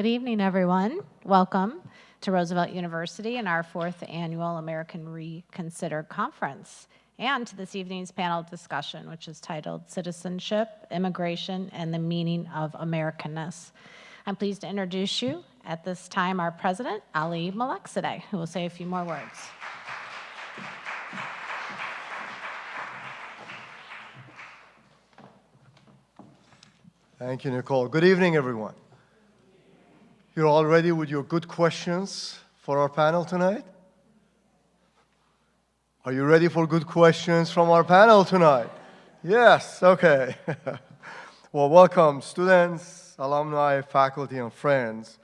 Good evening, everyone. Welcome to Roosevelt University and our fourth annual American Reconsider Conference, and to this evening's panel discussion, which is titled Citizenship, Immigration, and the Meaning of Americanness. I'm pleased to introduce you at this time our president, Ali Malekzadeh, who will say a few more words. Thank you, Nicole. Good evening, everyone. You're all ready with your good questions for our panel tonight? Are you ready for good questions from our panel tonight? Yes, okay. Well, welcome, students, alumni, faculty, and friends,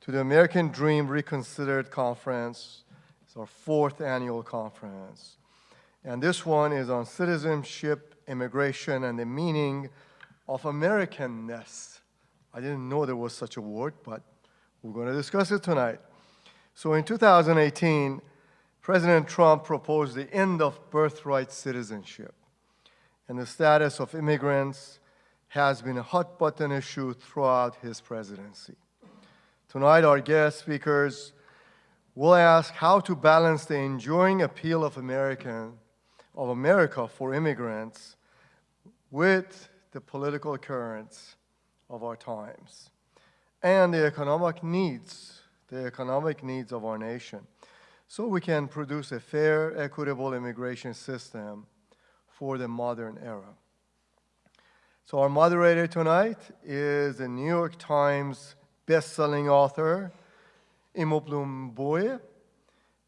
to the American Dream Reconsidered Conference. It's our fourth annual conference. And this one is on citizenship, immigration, and the meaning of Americanness. I didn't know there was such a word, but we're going to discuss it tonight. So in 2018, President Trump proposed the end of birthright citizenship. And the status of immigrants has been a hot-button issue throughout his presidency. Tonight, our guest speakers will ask how to balance the enduring appeal of America for immigrants with the political currents of our times and the economic needs of our nation, so we can produce a fair, equitable immigration system for the modern era. So our moderator tonight is the New York Times best-selling author, Mbue.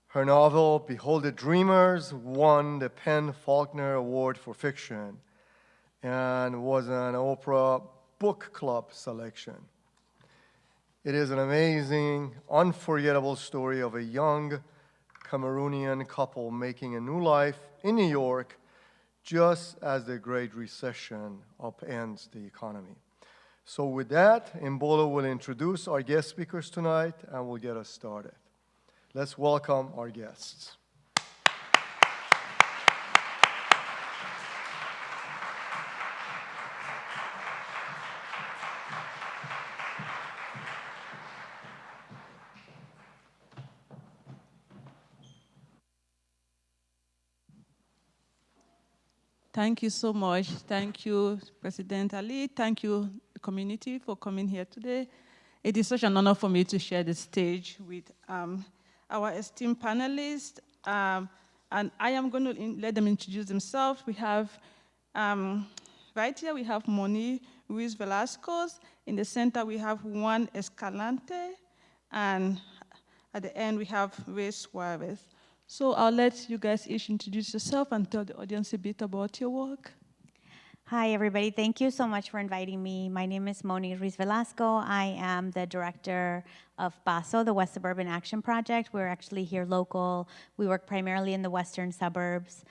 Her novel, Behold the Dreamers, won the PEN/Faulkner Award for Fiction and was an Oprah Book Club selection. It is an amazing, unforgettable story of a young Cameroonian couple making a new life in New York just as the Great Recession upends the economy. So with that, Imbolo will introduce our guest speakers tonight and will get us started. Let's welcome our guests. Thank you so much. Thank you, President Ali. Thank you, community, for coming here today. It is such an honor for me to share the stage with our esteemed panelists. And I am going to let them introduce themselves. We have, right here, we have Mony Ruiz-Velasco. In the center, we have Juan Escalante. And at the end, we have Suarez. So I'll let you guys each introduce yourself and tell the audience a bit about your work. Hi, everybody. Thank you so much for inviting me. My name is Mony Ruiz-Velasco. I am the director of PASO, the West Suburban Action Project. We're actually here local. We work primarily in the western suburbs,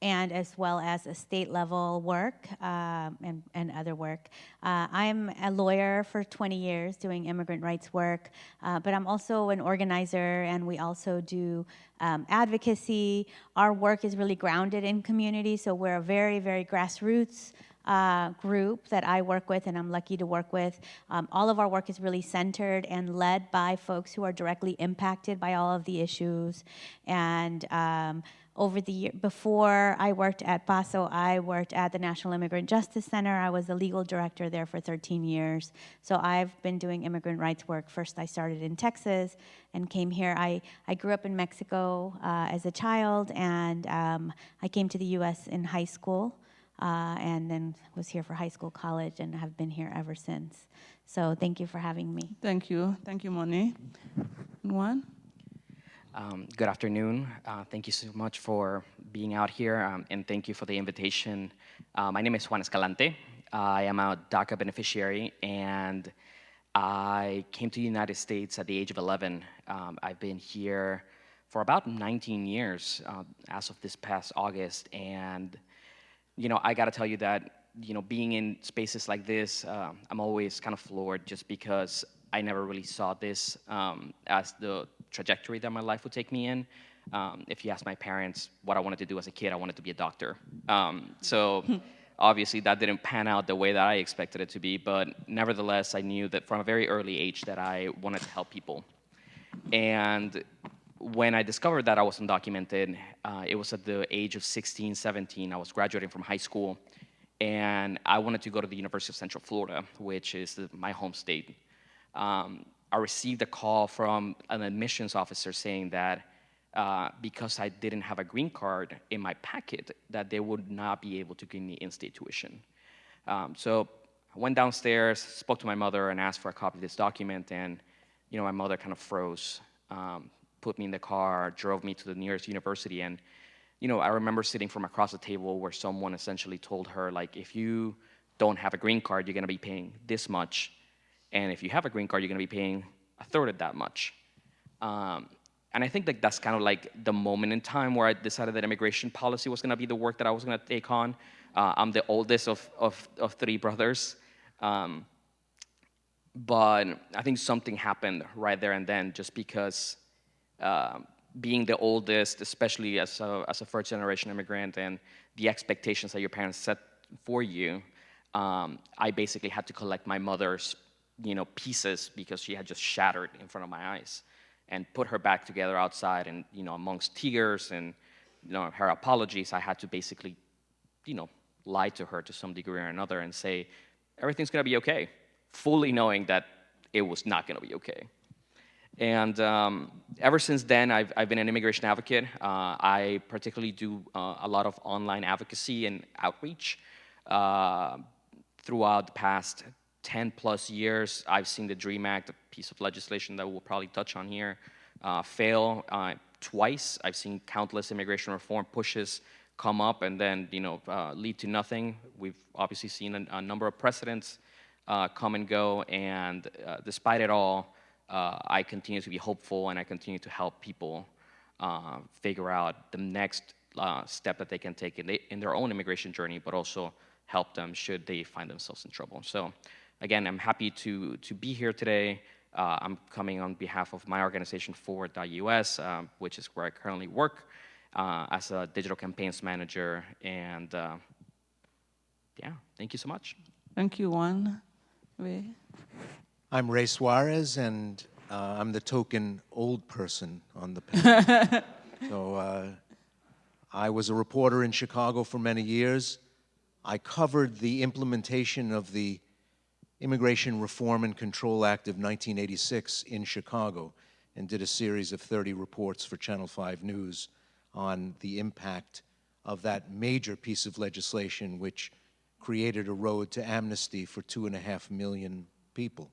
and as well as a state-level work and other work. I'm a lawyer for 20 years doing immigrant rights work, but I'm also an organizer, and we also do advocacy. Our work is really grounded in community, so we're a very, very grassroots group that I work with and I'm lucky to work with. All of our work is really centered and led by folks who are directly impacted by all of the issues. And over the year, before I worked at PASO, I worked at the National Immigrant Justice Center. I was the legal director there for 13 years. So I've been doing immigrant rights work. First I started in Texas and came here. I grew up in Mexico as a child, and I came to the US in high school. And then was here for high school, college, and have been here ever since. So thank you for having me. Thank you. Thank you, Mony. Juan? Good afternoon. Thank you so much for being out here, and thank you for the invitation. My name is Juan Escalante. I am a DACA beneficiary, and I came to the United States at the age of 11. I've been here for about 19 years as of this past August, and I got to tell you that, being in spaces like this, I'm always kind of floored just because I never really saw this as the trajectory that my life would take me in. If you ask my parents what I wanted to do as a kid, I wanted to be a doctor. So obviously that didn't pan out the way that I expected it to be, but nevertheless, I knew that from a very early age that I wanted to help people. And when I discovered that I was undocumented, it was at the age of 16, 17. I was graduating from high school, and I wanted to go to the University of Central Florida, which is my home state. I received a call from an admissions officer saying that because I didn't have a green card in my packet, that they would not be able to give me in-state tuition. So I went downstairs, spoke to my mother, and asked for a copy of this document, and my mother kind of froze, put me in the car, drove me to the nearest university, and I remember sitting from across the table where someone essentially told her, like, if you don't have a green card, you're gonna be paying this much, and if you have a green card, you're gonna be paying a third of that much. And I think that that's kind of like the moment in time where I decided that immigration policy was gonna be the work that I was gonna take on. I'm the oldest of three brothers. But I think something happened right there and then, just because being the oldest, especially as a first-generation immigrant, and the expectations that your parents set for you, I basically had to collect my mother's pieces, because she had just shattered in front of my eyes, and put her back together outside. And amongst tears and her apologies, I had to basically lie to her to some degree or another and say everything's gonna be okay, fully knowing that it was not gonna be okay. And ever since then, I've been an immigration advocate. I particularly do a lot of online advocacy and outreach. Throughout the past 10 plus years, I've seen the DREAM Act, a piece of legislation that we'll probably touch on here, fail twice. I've seen countless immigration reform pushes come up and then lead to nothing. We've obviously seen a number of precedents come and go, and despite it all, I continue to be hopeful, and I continue to help people figure out the next step that they can take in their own immigration journey, but also help them should they find themselves in trouble. So again, I'm happy to be here today. I'm coming on behalf of my organization, Forward.us, which is where I currently work as a digital campaigns manager. And yeah, thank you so much. Thank you, Juan. Ray. I'm Ray Suarez, and I'm the token old person on the panel. So I was a reporter in Chicago for many years. I covered the implementation of the Immigration Reform and Control Act of 1986 in Chicago, and did a series of 30 reports for Channel 5 News on the impact of that major piece of legislation, which created a road to amnesty for 2.5 million people.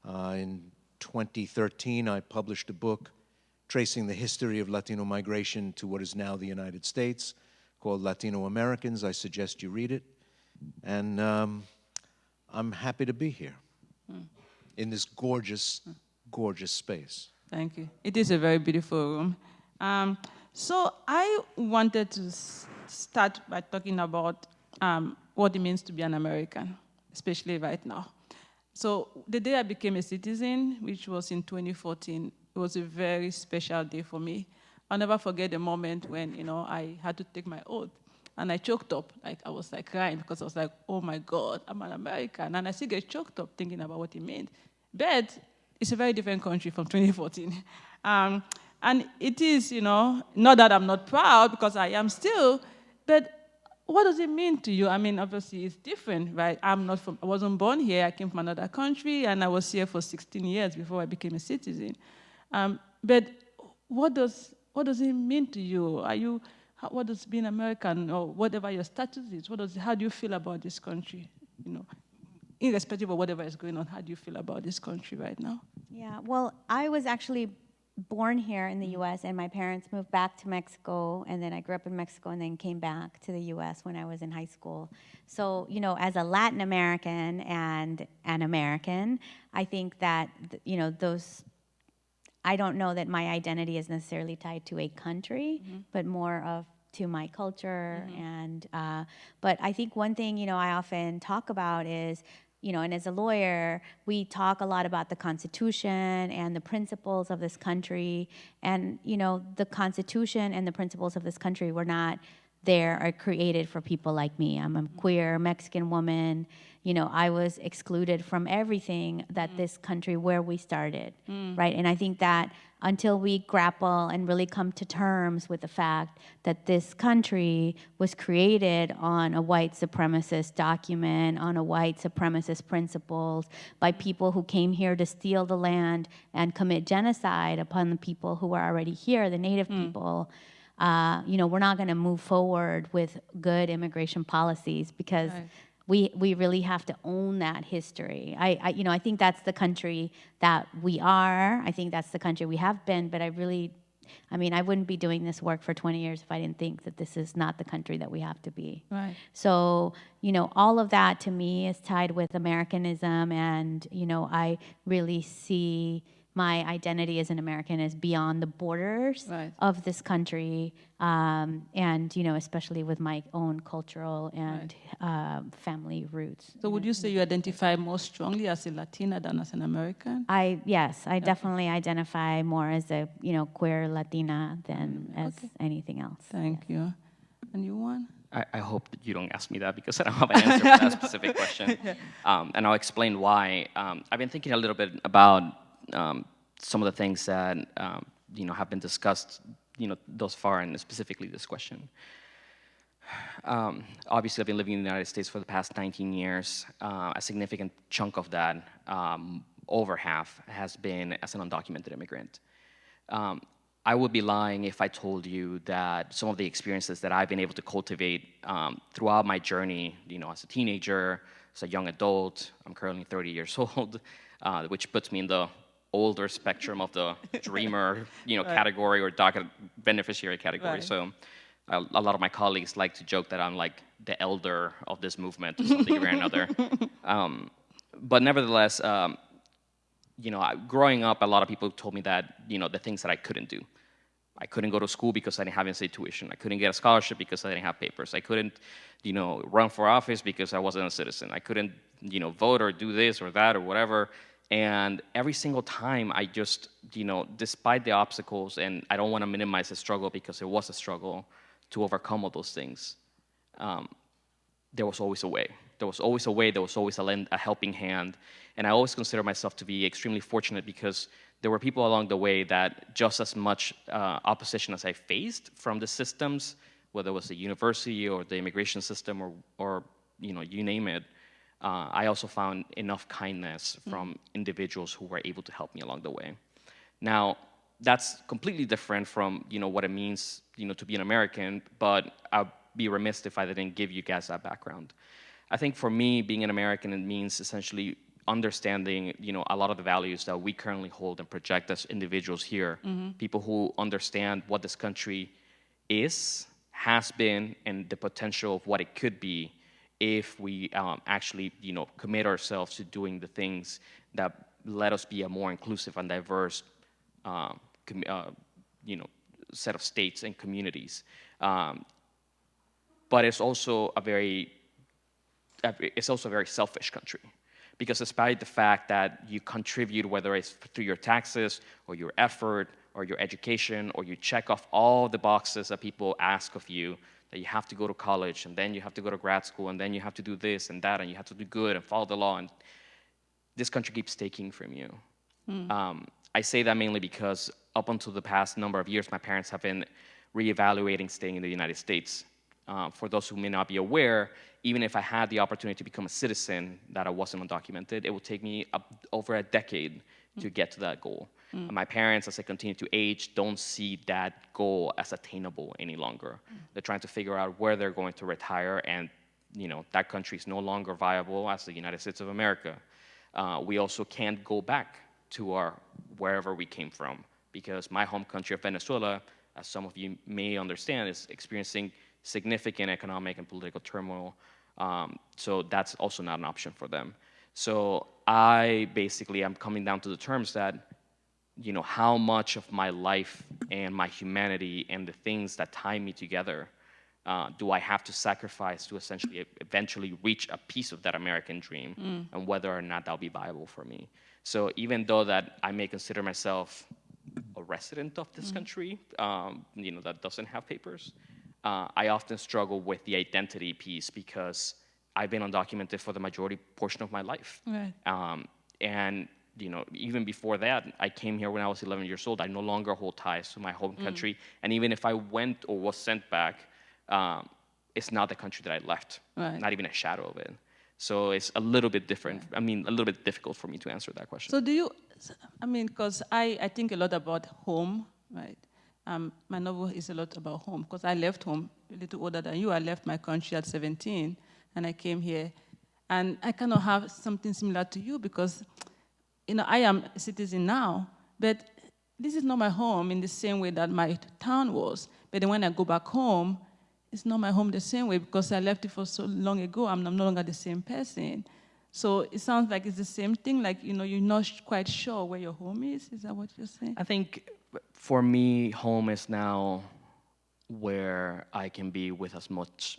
In 2013, I published a book tracing the history of Latino migration to what is now the United States, called Latino Americans. I suggest you read it. And I'm happy to be here in this gorgeous, gorgeous space. Thank you. It is a very beautiful room. So I wanted to start by talking about what it means to be an American, especially right now. So the day I became a citizen, which was in 2014, it was a very special day for me. I'll never forget the moment when I had to take my oath, and I choked up. Like, I was like crying, because I was like, oh my God, I'm an American. And I still get choked up thinking about what it meant. But it's a very different country from 2014. And it is, not that I'm not proud, because I am still, but what does it mean to you? I mean, obviously it's different, right? I wasn't born here. I came from another country, and I was here for 16 years before I became a citizen. But what does it mean to you? What does being American, or whatever your status is, how do you feel about this country? Irrespective of whatever is going on, how do you feel about this country right now? Yeah, well, I was actually born here in the U.S., and my parents moved back to Mexico, and then I grew up in Mexico and then came back to the U.S. when I was in high school. So, as a Latin American and an American, I think that, I don't know that my identity is necessarily tied to a country, but more to my culture. And but I think one thing, I often talk about is, and as a lawyer, we talk a lot about the Constitution and the principles of this country. And, the Constitution and the principles of this country were not there are created for people like me. I'm a queer Mexican woman. You know, I was excluded from everything that this country where we started, right? And I think that until we grapple and really come to terms with the fact that this country was created on a white supremacist document, on a white supremacist principles, by people who came here to steal the land and commit genocide upon the people who were already here, the native people, you know, we're not going to move forward with good immigration policies because we really have to own that history. You know, I think that's the country that we are. I think that's the country we have been, but I mean, I wouldn't be doing this work for 20 years if I didn't think that this is not the country that we have to be. Right. So, you know, all of that to me is tied with Americanism, and, you know, I really see my identity as an American as beyond the borders of this country, and, you know, especially with my own cultural and family roots. So would you say you identify more strongly as a Latina than as an American? Yes, I definitely identify more as a, you know, queer Latina than as anything else. Thank you. And you, Juan? I hope that you don't ask me that because I don't have an answer for that specific question. And I'll explain why. I've been thinking a little bit about some of the things that you know, have been discussed, you know, thus far, and specifically this question. Obviously, I've been living in the United States for the past 19 years. A significant chunk of that, over half, has been as an undocumented immigrant. I would be lying if I told you that some of the experiences that I've been able to cultivate throughout my journey, you know, as a teenager, as a young adult, I'm currently 30 years old, which puts me in the older spectrum of the dreamer, you know, category, or DACA beneficiary category. So a lot of my colleagues like to joke that I'm like the elder of this movement or something or another. But nevertheless, you know, growing up, a lot of people told me that, you know, the things that I couldn't do. I couldn't go to school because I didn't have in-state tuition. I couldn't get a scholarship because I didn't have papers. I couldn't, you know, run for office because I wasn't a citizen. I couldn't, you know, vote or do this or that or whatever. And every single time I just, you know, despite the obstacles, and I don't want to minimize the struggle because it was a struggle to overcome all those things, there was always a way. There was always a way, there was always a helping hand. And I always consider myself to be extremely fortunate because there were people along the way that just as much opposition as I faced from the systems, whether it was the university or the immigration system or you know, you name it, I also found enough kindness from individuals who were able to help me along the way. Now, that's completely different from, you know, what it means, you know, to be an American, but I'd be remiss if I didn't give you guys that background. I think for me, being an American, it means essentially understanding, you know, a lot of the values that we currently hold and project as individuals here, people who understand what this country is, has been, and the potential of what it could be if we actually, you know, commit ourselves to doing the things that let us be a more inclusive and diverse, you know, set of states and communities. But it's also a very selfish country, because despite the fact that you contribute, whether it's through your taxes or your effort or your education, or you check off all the boxes that people ask of you, that you have to go to college, and then you have to go to grad school, and then you have to do this and that, and you have to do good and follow the law, and this country keeps taking from you. I say that mainly because up until the past number of years, my parents have been reevaluating staying in the United States. For those who may not be aware, even if I had the opportunity to become a citizen that I wasn't undocumented, it would take me over a decade to get to that goal. And my parents, as they continue to age, don't see that goal as attainable any longer. They're trying to figure out where they're going to retire, and you know, that country is no longer viable as the United States of America. We also can't go back to wherever we came from, because my home country of Venezuela, as some of you may understand, is experiencing significant economic and political turmoil. So that's also not an option for them. So I basically am coming down to the terms that, you know, how much of my life and my humanity and the things that tie me together do I have to sacrifice to essentially eventually reach a piece of that American dream, and whether or not that'll be viable for me. So even though that I may consider myself a resident of this country, you know, that doesn't have papers, I often struggle with the identity piece because I've been undocumented for the majority portion of my life. Right. And even before that, I came here when I was 11 years old. I no longer hold ties to my home country. And even if I went or was sent back, it's not the country that I left, Right. not even a shadow of it. So it's a little bit different. I mean, a little bit difficult for me to answer that question. So do you, because I think a lot about home, right? My novel is a lot about home, because I left home a little older than you. I left my country at 17, and I came here. And I kind of have something similar to you, because I am a citizen now, but this is not my home in the same way that my town was. But then when I go back home, it's not my home the same way, because I left it for so long ago. I'm no longer the same person. So it sounds like it's the same thing, like, you're not quite sure where your home is. Is that what you're saying? I think for me, home is now where I can be with as much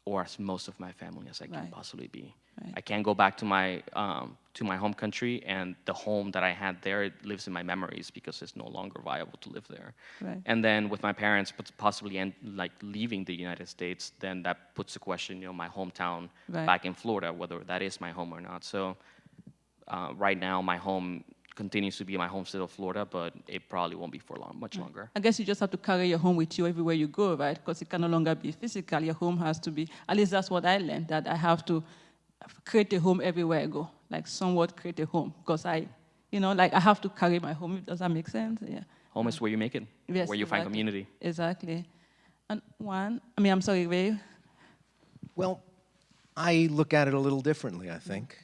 or as most of my family as I can Right. possibly be. Right. I can't go back to my home country, and the home that I had there, it lives in my memories because it's no longer viable to live there. Right. And then with my parents possibly leaving the United States, then that puts the question, my hometown Right. back in Florida, whether that is my home or not. So right now, my home continues to be my home state of Florida, but it probably won't be for much longer. I guess you just have to carry your home with you everywhere you go, right? Because it can no longer be physical. Your home has to be, at least that's what I learned, that I have to create a home everywhere I go, like somewhat create a home, because I have to carry my home. Does that make sense? Yeah. Home is where you make it, Yes, where you find exactly. community. Exactly. And I'm sorry, Ray. Well, I look at it a little differently, I think.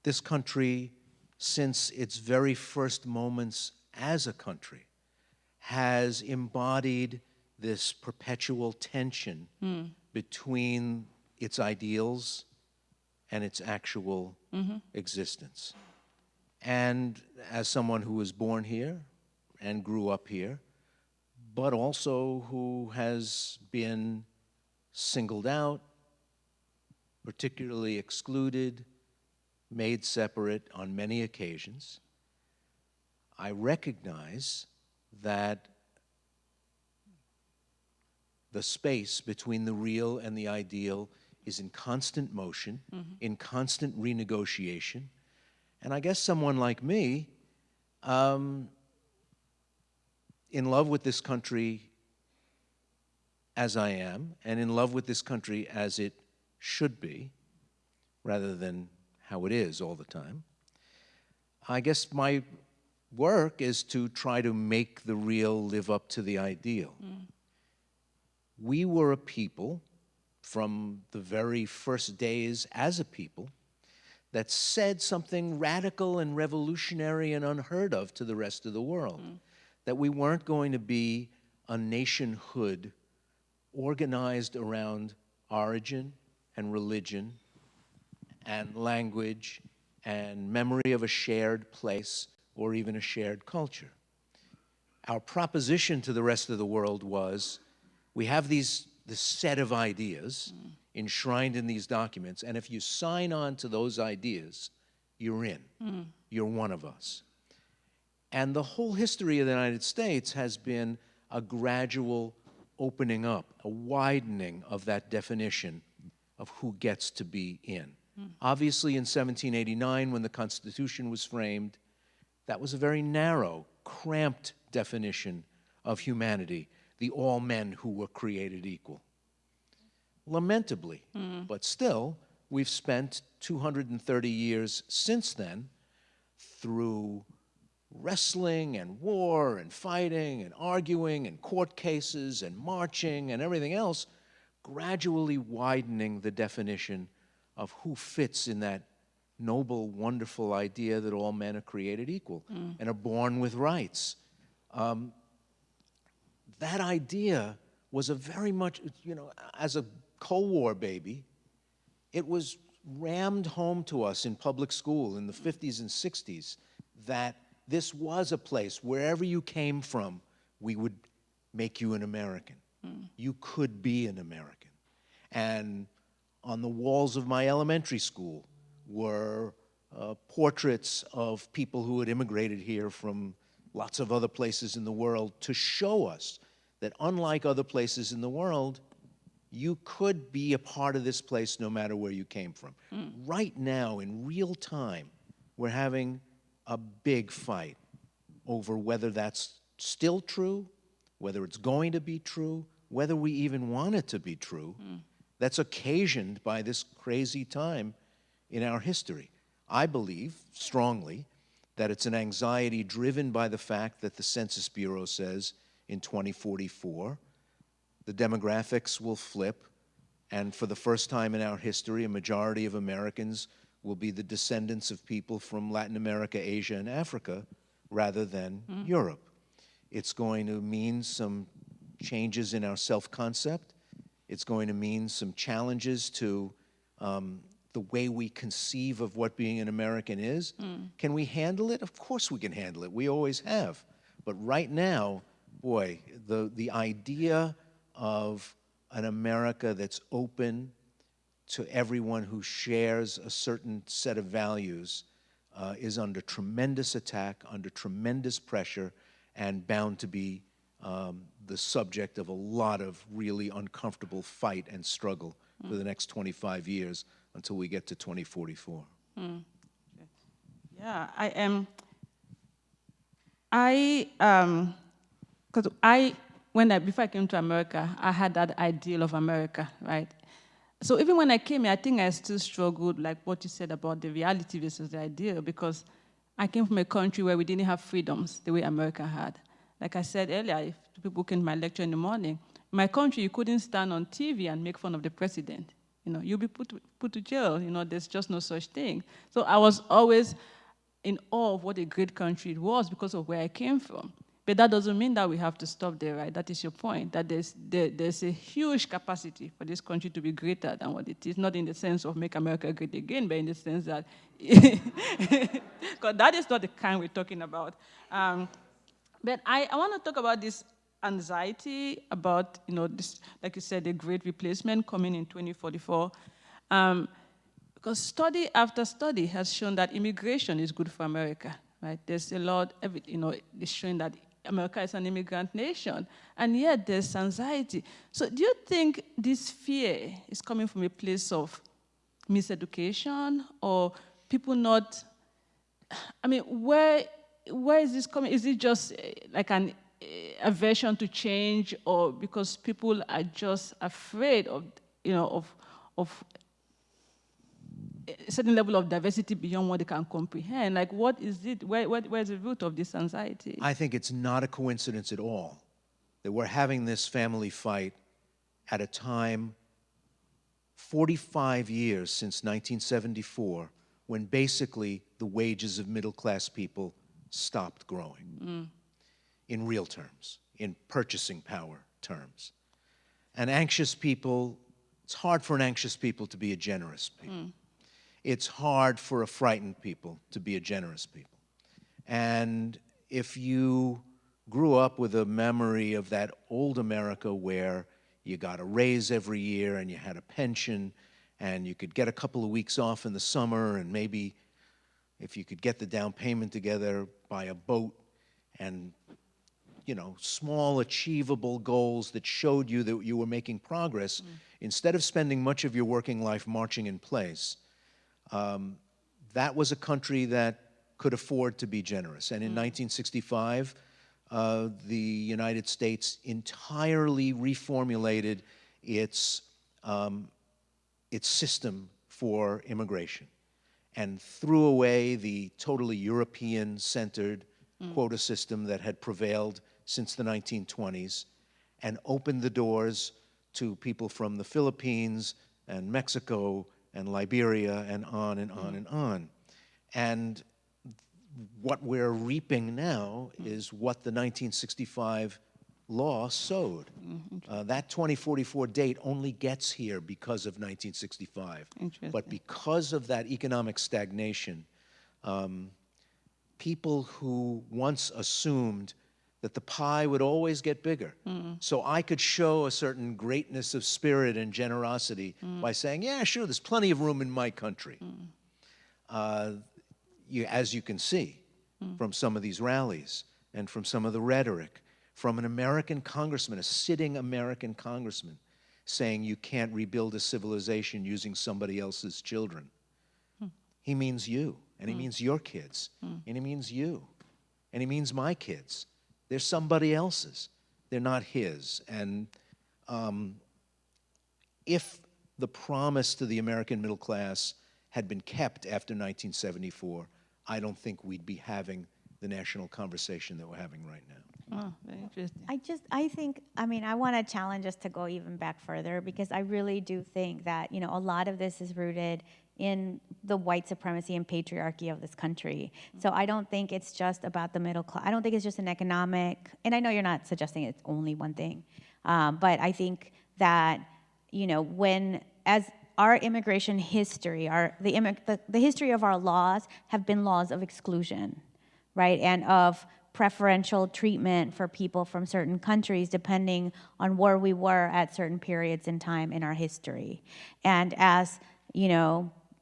This country, since its very first moments as a country, has embodied this perpetual tension between its ideals and its actual existence. And as someone who was born here and grew up here, but also who has been singled out, particularly excluded, made separate on many occasions, I recognize that the space between the real and the ideal is in constant motion, in constant renegotiation. And I guess someone like me, in love with this country as I am, and in love with this country as it should be, rather than how it is all the time, I guess my work is to try to make the real live up to the ideal. We were a people from the very first days as a people that said something radical and revolutionary and unheard of to the rest of the world, that we weren't going to be a nationhood organized around origin and religion and language and memory of a shared place or even a shared culture. Our proposition to the rest of the world was, we have this set of ideas enshrined in these documents, and if you sign on to those ideas, you're in. You're one of us. And the whole history of the United States has been a gradual opening up, a widening of that definition of who gets to be in. Obviously, in 1789, when the Constitution was framed, that was a very narrow, cramped definition of humanity, the all men who were created equal. Lamentably, but still, we've spent 230 years since then through wrestling and war and fighting and arguing and court cases and marching and everything else, gradually widening the definition of who fits in that noble, wonderful idea that all men are created equal and are born with rights. That idea was a very much, as a Cold War baby, it was rammed home to us in public school in the 50s and 60s that this was a place, wherever you came from, we would make you an American. You could be an American. And on the walls of my elementary school were portraits of people who had immigrated here from lots of other places in the world to show us that unlike other places in the world, you could be a part of this place no matter where you came from. Right now, in real time, we're having a big fight over whether that's still true, whether it's going to be true, whether we even want it to be true. That's occasioned by this crazy time in our history. I believe strongly that it's an anxiety driven by the fact that the Census Bureau says in 2044, the demographics will flip, and for the first time in our history, a majority of Americans will be the descendants of people from Latin America, Asia, and Africa, rather than Europe. It's going to mean some changes in our self-concept. It's going to mean some challenges to the way we conceive of what being an American is. Can we handle it? Of course we can handle it. We always have. But right now, boy, the idea of an America that's open to everyone who shares a certain set of values is under tremendous attack, under tremendous pressure, and bound to be the subject of a lot of really uncomfortable fight and struggle for the next 25 years until we get to 2044. Yeah, I am. Because before I came to America, I had that ideal of America, right? So even when I came here, I think I still struggled, like what you said about the reality versus the ideal, because I came from a country where we didn't have freedoms the way America had. Like I said earlier, if people came to my lecture in the morning, in my country, you couldn't stand on TV and make fun of the president. You'll be put to jail. There's just no such thing. So I was always in awe of what a great country it was because of where I came from. But that doesn't mean that we have to stop there, right? That is your point, that there's a huge capacity for this country to be greater than what it is, not in the sense of make America great again, but in the sense that, because that is not the kind we're talking about. But I want to talk about this anxiety about, this, like you said, the great replacement coming in 2044. Because study after study has shown that immigration is good for America, right? There's a lot, it's showing that America is an immigrant nation, and yet there's anxiety. So do you think this fear is coming from a place of miseducation or people not, where is this coming? Is it just like an aversion to change, or because people are just afraid of a certain level of diversity beyond what they can comprehend? Like, what is it? Where's the root of this anxiety? I think it's not a coincidence at all that we're having this family fight at a time 45 years since 1974, when basically the wages of middle-class people stopped growing in real terms, in purchasing power terms. And anxious people, it's hard for an anxious people to be a generous people. It's hard for a frightened people to be a generous people. And if you grew up with a memory of that old America where you got a raise every year and you had a pension and you could get a couple of weeks off in the summer, and maybe if you could get the down payment together, buy a boat, and small achievable goals that showed you that you were making progress, instead of spending much of your working life marching in place, that was a country that could afford to be generous. And in 1965, the United States entirely reformulated its system for immigration and threw away the totally European-centered quota system that had prevailed since the 1920s and opened the doors to people from the Philippines and Mexico and Liberia, and on and on and on. And what we're reaping now is what the 1965 law sowed. That 2044 date only gets here because of 1965. But because of that economic stagnation, people who once assumed that the pie would always get bigger. So I could show a certain greatness of spirit and generosity by saying, yeah, sure, there's plenty of room in my country. As you can see from some of these rallies and from some of the rhetoric from an American congressman, a sitting American congressman, saying you can't rebuild a civilization using somebody else's children. He means you, and he means your kids, and he means you, and he means my kids. They're somebody else's. They're not his. And if the promise to the American middle class had been kept after 1974, I don't think we'd be having the national conversation that we're having right now. Oh, very interesting. I want to challenge us to go even back further, because I really do think that, a lot of this is rooted in the white supremacy and patriarchy of this country. So I don't think it's just about the middle class. I don't think it's just an economic, and I know you're not suggesting it's only one thing, but I think that, as our immigration history, the history of our laws have been laws of exclusion, right, and of preferential treatment for people from certain countries depending on where we were at certain periods in time in our history. And as,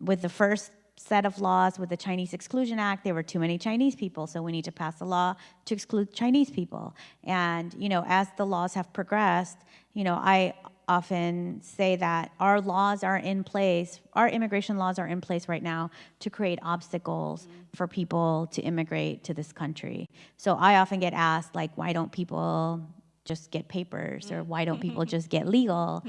with the first set of laws with the Chinese Exclusion Act, there were too many Chinese people, so we need to pass a law to exclude Chinese people. And, as the laws have progressed, I often say that our laws are in place, our immigration laws are in place right now to create obstacles for people to immigrate to this country. So I often get asked, like, why don't people just get papers, or why don't people just get legal?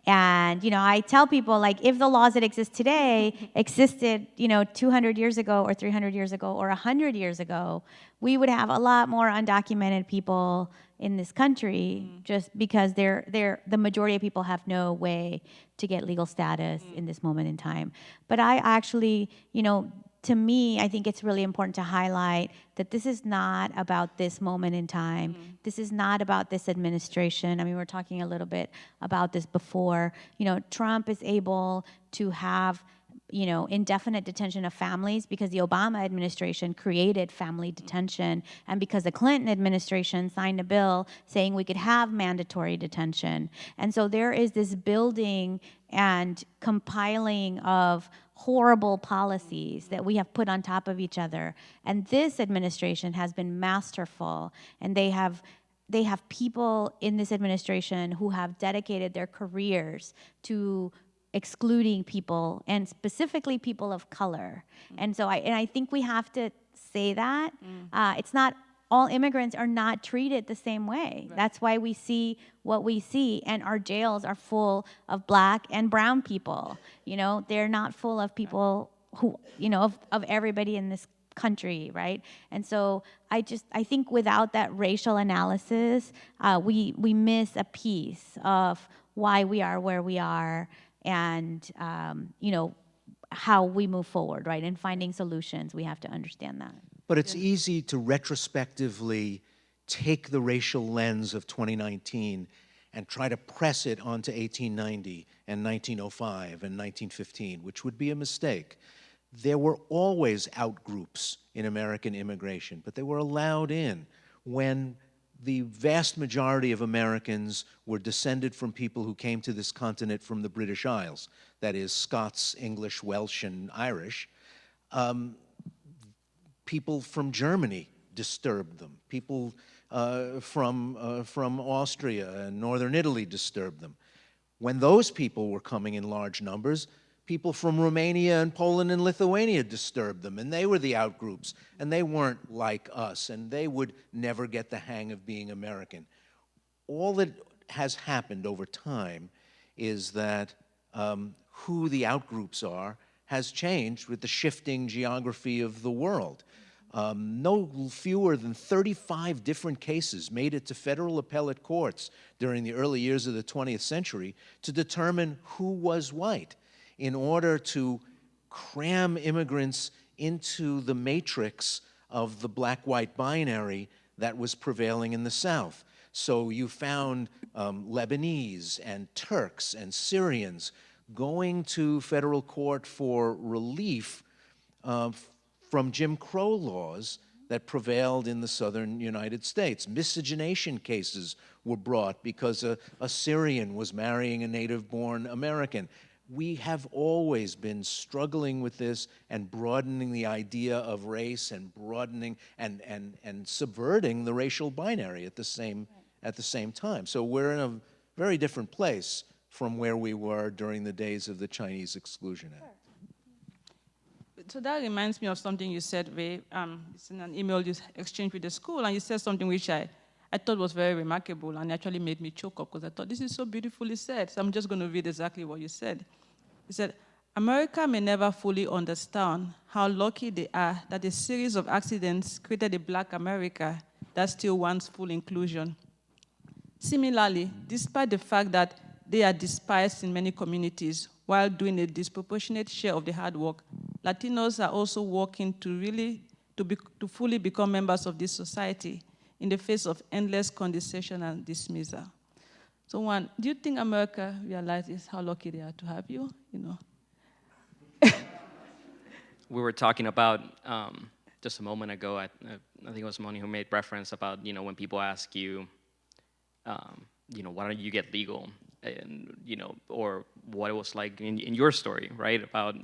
And, I tell people, like, if the laws that exist today existed, 200 years ago or 300 years ago or 100 years ago, we would have a lot more undocumented people in this country, just because the majority of people have no way to get legal status in this moment in time. But I actually, to me, I think it's really important to highlight that this is not about this moment in time. This is not about this administration. I mean, we were talking a little bit about this before. Trump is able to have indefinite detention of families because the Obama administration created family detention, and because the Clinton administration signed a bill saying we could have mandatory detention. And so there is this building and compiling of horrible policies that we have put on top of each other. And this administration has been masterful, and they have people in this administration who have dedicated their careers to excluding people, and specifically people of color. And so I think we have to say that. It's not, all immigrants are not treated the same way. Right. That's why we see what we see, and our jails are full of Black and brown people. They're not full of people who, of everybody in this country, right? And so I think without that racial analysis, we miss a piece of why we are where we are, and how we move forward, right? And finding solutions, we have to understand that. But it's easy to retrospectively take the racial lens of 2019 and try to press it onto 1890 and 1905 and 1915, which would be a mistake. There were always outgroups in American immigration, but they were allowed in when the vast majority of Americans were descended from people who came to this continent from the British Isles, that is, Scots, English, Welsh, and Irish. People from Germany disturbed them. People from Austria and northern Italy disturbed them. When those people were coming in large numbers, people from Romania and Poland and Lithuania disturbed them, and they were the outgroups, and they weren't like us, and they would never get the hang of being American. All that has happened over time is that who the outgroups are has changed with the shifting geography of the world. No fewer than 35 different cases made it to federal appellate courts during the early years of the 20th century to determine who was white, in order to cram immigrants into the matrix of the black-white binary that was prevailing in the South. So you found Lebanese and Turks and Syrians going to federal court for relief from Jim Crow laws that prevailed in the southern United States. Miscegenation cases were brought because a Syrian was marrying a native-born American. we have always been struggling with this and broadening the idea of race and broadening and subverting the racial binary at the same time. So we're in a very different place from where we were during the days of the Chinese Exclusion Act. So that reminds me of something you said, Ray. It's in an email you exchanged with the school, and you said something which I thought was very remarkable and actually made me choke up because I thought, this is so beautifully said. So I'm just going to read exactly what you said. You said, America may never fully understand how lucky they are that a series of accidents created a black America that still wants full inclusion. Similarly, despite the fact that they are despised in many communities while doing a disproportionate share of the hard work, Latinos are also working to fully become members of this society in the face of endless condescension and dismissal. So Juan, do you think America realizes how lucky they are to have you? We were talking about just a moment ago, I think it was Mony who made reference about, when people ask you, why don't you get legal? And, or what it was like in your story, right? About,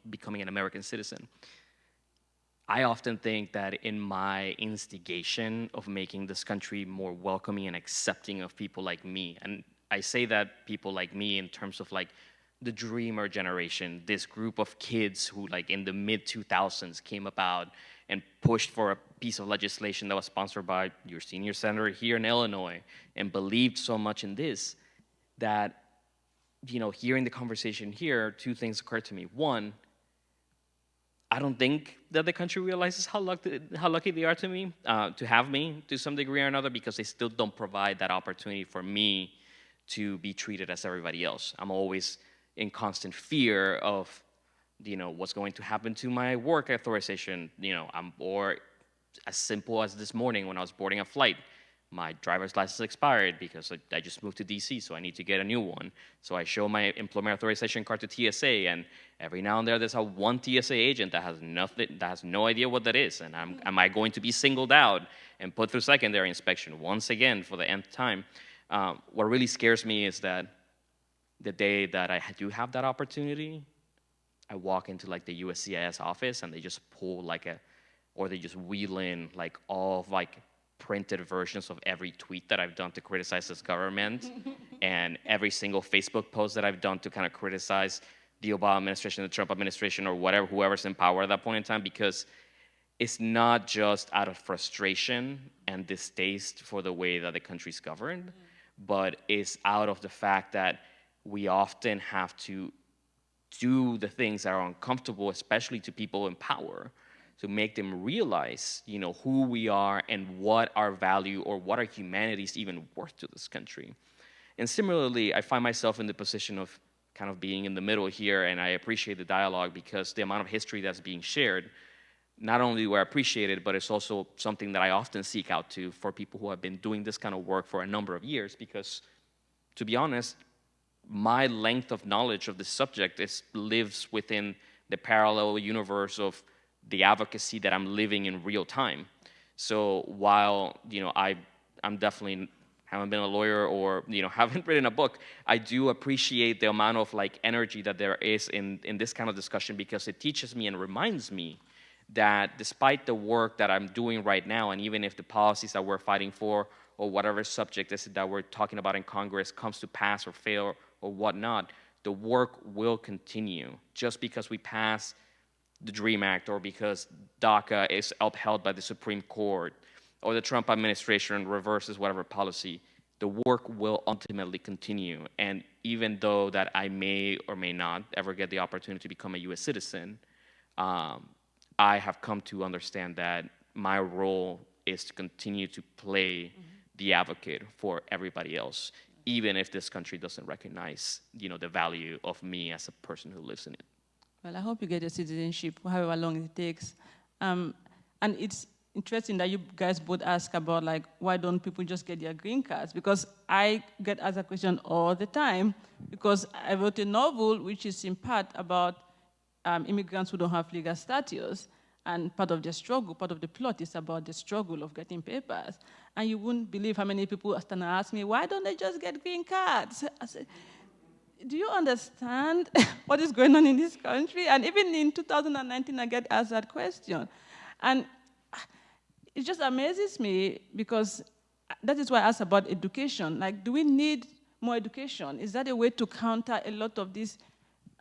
becoming an American citizen. I often think that in my instigation of making this country more welcoming and accepting of people like me, and I say that people like me in terms of like the dreamer generation, this group of kids who like in the mid-2000s came about and pushed for a piece of legislation that was sponsored by your senior senator here in Illinois and believed so much in this, that, hearing the conversation here, two things occurred to me. One, I don't think that the country realizes how lucky they are to have me to some degree or another, because they still don't provide that opportunity for me to be treated as everybody else. I'm always in constant fear of, what's going to happen to my work authorization, or as simple as this morning when I was boarding a flight. My driver's license expired because I just moved to DC, so I need to get a new one. So I show my employment authorization card to TSA, and every now and then there's one TSA agent that has no idea what that is, and am I going to be singled out and put through secondary inspection once again for the nth time? What really scares me is that the day that I do have that opportunity, I walk into like the USCIS office and they just pull or they just wheel in like all of like printed versions of every tweet that I've done to criticize this government and every single Facebook post that I've done to kind of criticize the Obama administration, the Trump administration, or whoever's in power at that point in time, because it's not just out of frustration and distaste for the way that the country's governed, but it's out of the fact that we often have to do the things that are uncomfortable, especially to people in power, to make them realize, who we are and what our value or what our humanity is even worth to this country. And similarly, I find myself in the position of kind of being in the middle here, and I appreciate the dialogue because the amount of history that's being shared, not only do I appreciate it, but it's also something that I often seek out to for people who have been doing this kind of work for a number of years, because, to be honest, my length of knowledge of the subject lives within the parallel universe of the advocacy that I'm living in real time. So while, I'm definitely haven't been a lawyer or, haven't written a book, I do appreciate the amount of like energy that there is in this kind of discussion, because it teaches me and reminds me that despite the work that I'm doing right now, and even if the policies that we're fighting for or whatever subject is that we're talking about in Congress comes to pass or fail or whatnot, the work will continue. Just because we pass the DREAM Act, or because DACA is upheld by the Supreme Court, or the Trump administration reverses whatever policy, the work will ultimately continue. And even though that I may or may not ever get the opportunity to become a US citizen, I have come to understand that my role is to continue to play the advocate for everybody else, even if this country doesn't recognize, the value of me as a person who lives in it. Well, I hope you get your citizenship, however long it takes. And it's interesting that you guys both ask about, like, why don't people just get their green cards? Because I get asked a question all the time, because I wrote a novel which is in part about immigrants who don't have legal status. And part of the struggle, part of the plot is about the struggle of getting papers. And you wouldn't believe how many people stand and ask me, why don't they just get green cards? I said, do you understand what is going on in this country? And even in 2019, I get asked that question. And it just amazes me because that is why I asked about education. Like, do we need more education? Is that a way to counter a lot of this,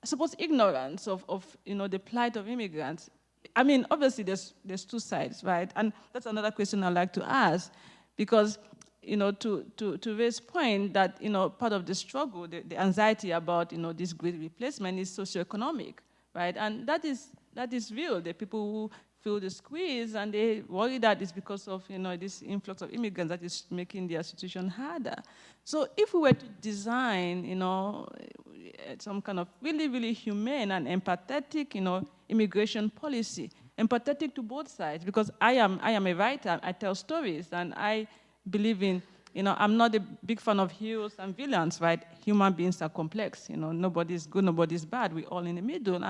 I suppose, ignorance of the plight of immigrants? I mean, obviously, there's two sides, right? And that's another question I'd like to ask, because to raise point that part of the struggle, the anxiety about this great replacement is socioeconomic, right? And that is real. The people who feel the squeeze and they worry that it's because of this influx of immigrants that is making their situation harder. So if we were to design some kind of really, really humane and empathetic immigration policy, empathetic to both sides, because I am a writer, I tell stories, and I believe in, I'm not a big fan of heroes and villains, right? Human beings are complex, nobody's good, nobody's bad, we're all in the middle.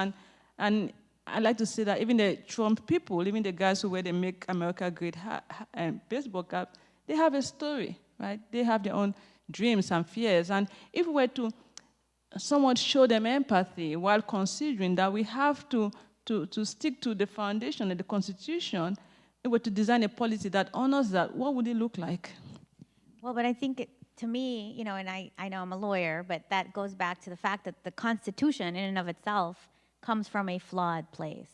And I like to say that even the Trump people, even the guys who wear the Make America Great baseball cap, they have a story, right? They have their own dreams and fears. And if we were to somewhat show them empathy while considering that we have to stick to the foundation and the Constitution, if we were to design a policy that honors that, what would it look like? Well, but I think to me, and I know I'm a lawyer, but that goes back to the fact that the Constitution in and of itself comes from a flawed place,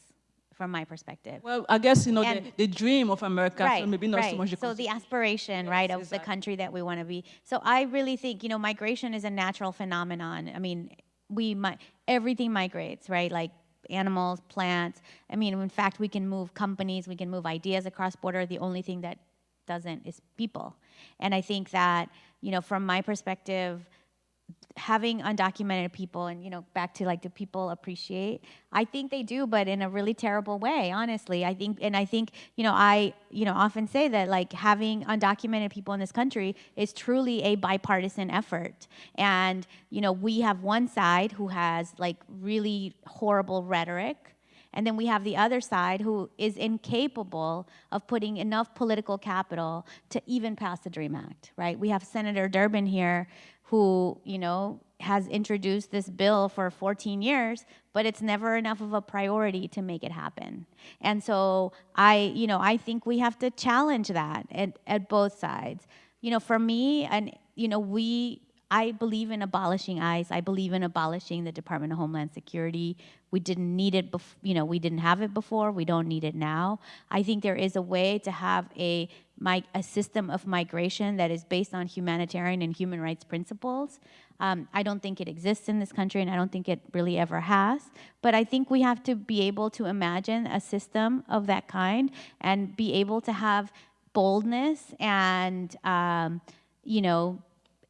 from my perspective. Well, I guess, the dream of America, Right, so maybe not right. so much the So the aspiration, Yes, right, of exactly. the country that we want to be. So I really think, migration is a natural phenomenon. I mean, everything migrates, right? Like animals, plants. I mean, in fact, we can move companies, we can move ideas across border. The only thing that doesn't is people. And I think that, from my perspective, having undocumented people and, back to do people appreciate? I think they do, but in a really terrible way, honestly. I think, I often say that having undocumented people in this country is truly a bipartisan effort. And, we have one side who has really horrible rhetoric, and then we have the other side who is incapable of putting enough political capital to even pass the DREAM Act, right? We have Senator Durbin here who, has introduced this bill for 14 years, but it's never enough of a priority to make it happen. And so I think we have to challenge that at both sides. For me, and I believe in abolishing ICE. I believe in abolishing the Department of Homeland Security. We didn't need it, we didn't have it before. We don't need it now. I think there is a way to have a system of migration that is based on humanitarian and human rights principles. I don't think it exists in this country, and I don't think it really ever has. But I think we have to be able to imagine a system of that kind and be able to have boldness and,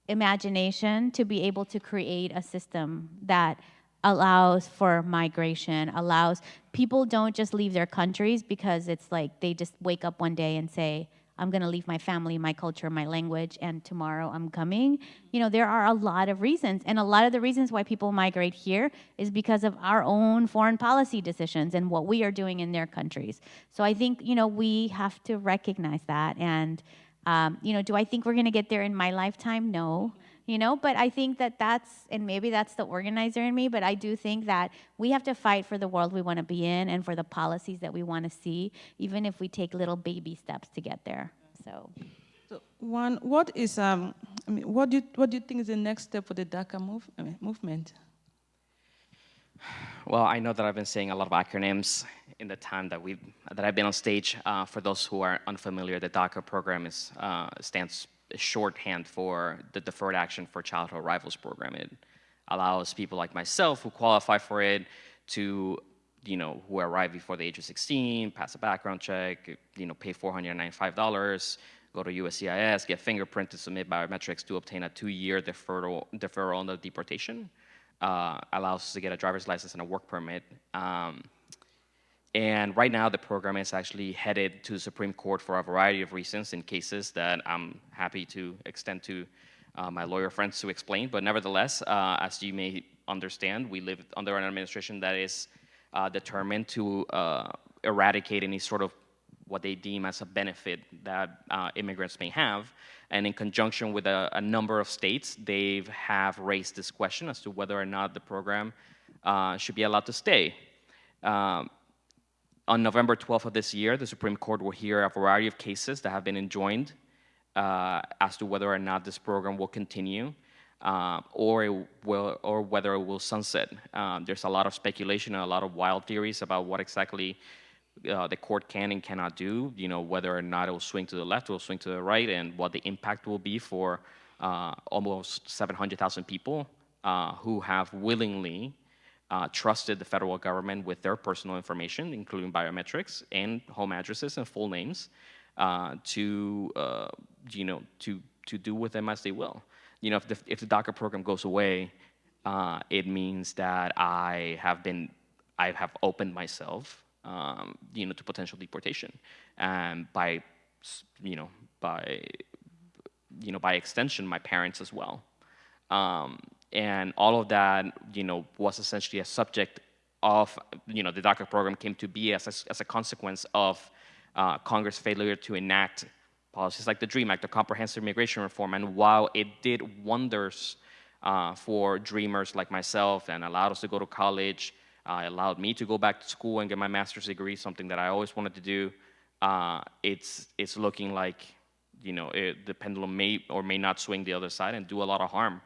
imagination to be able to create a system that allows for migration, allows people don't just leave their countries because it's they just wake up one day and say, I'm going to leave my family, my culture, my language, and tomorrow I'm coming. There are a lot of reasons, and a lot of the reasons why people migrate here is because of our own foreign policy decisions and what we are doing in their countries. So I think, we have to recognize that. And do I think we're going to get there in my lifetime? No. But I think and maybe that's the organizer in me, but I do think that we have to fight for the world we want to be in and for the policies that we want to see, even if we take little baby steps to get there. So Juan, what do you think is the next step for the DACA movement? Well, I know that I've been saying a lot of acronyms in the time that I've been on stage. For those who are unfamiliar, the DACA program stands shorthand for the Deferred Action for Childhood Arrivals program. It allows people like myself who qualify for it to, who arrive before the age of 16, pass a background check, pay $495, go to USCIS, get fingerprinted, submit biometrics to obtain a 2-year deferral on the deportation. Allows us to get a driver's license and a work permit. And right now, the program is actually headed to the Supreme Court for a variety of reasons in cases that I'm happy to extend to my lawyer friends to explain. But nevertheless, as you may understand, we live under an administration that is determined to eradicate any sort of what they deem as a benefit that immigrants may have. And in conjunction with a number of states, they have raised this question as to whether or not the program should be allowed to stay. On November 12th of this year, the Supreme Court will hear a variety of cases that have been enjoined as to whether or not this program will continue or whether it will sunset. There's a lot of speculation and a lot of wild theories about what exactly the court can and cannot do, whether or not it will swing to the left or swing to the right, and what the impact will be for almost 700,000 people who have willingly trusted the federal government with their personal information, including biometrics and home addresses and full names, to do with them as they will. If the DACA program goes away, it means that I have opened myself, to potential deportation, and by extension, my parents as well. And all of that, was essentially a subject of, the DACA program came to be as a consequence of Congress' failure to enact policies like the DREAM Act, the Comprehensive Immigration Reform. And while it did wonders for dreamers like myself and allowed us to go to college, allowed me to go back to school and get my master's degree, something that I always wanted to do, it's looking like, the pendulum may or may not swing the other side and do a lot of harm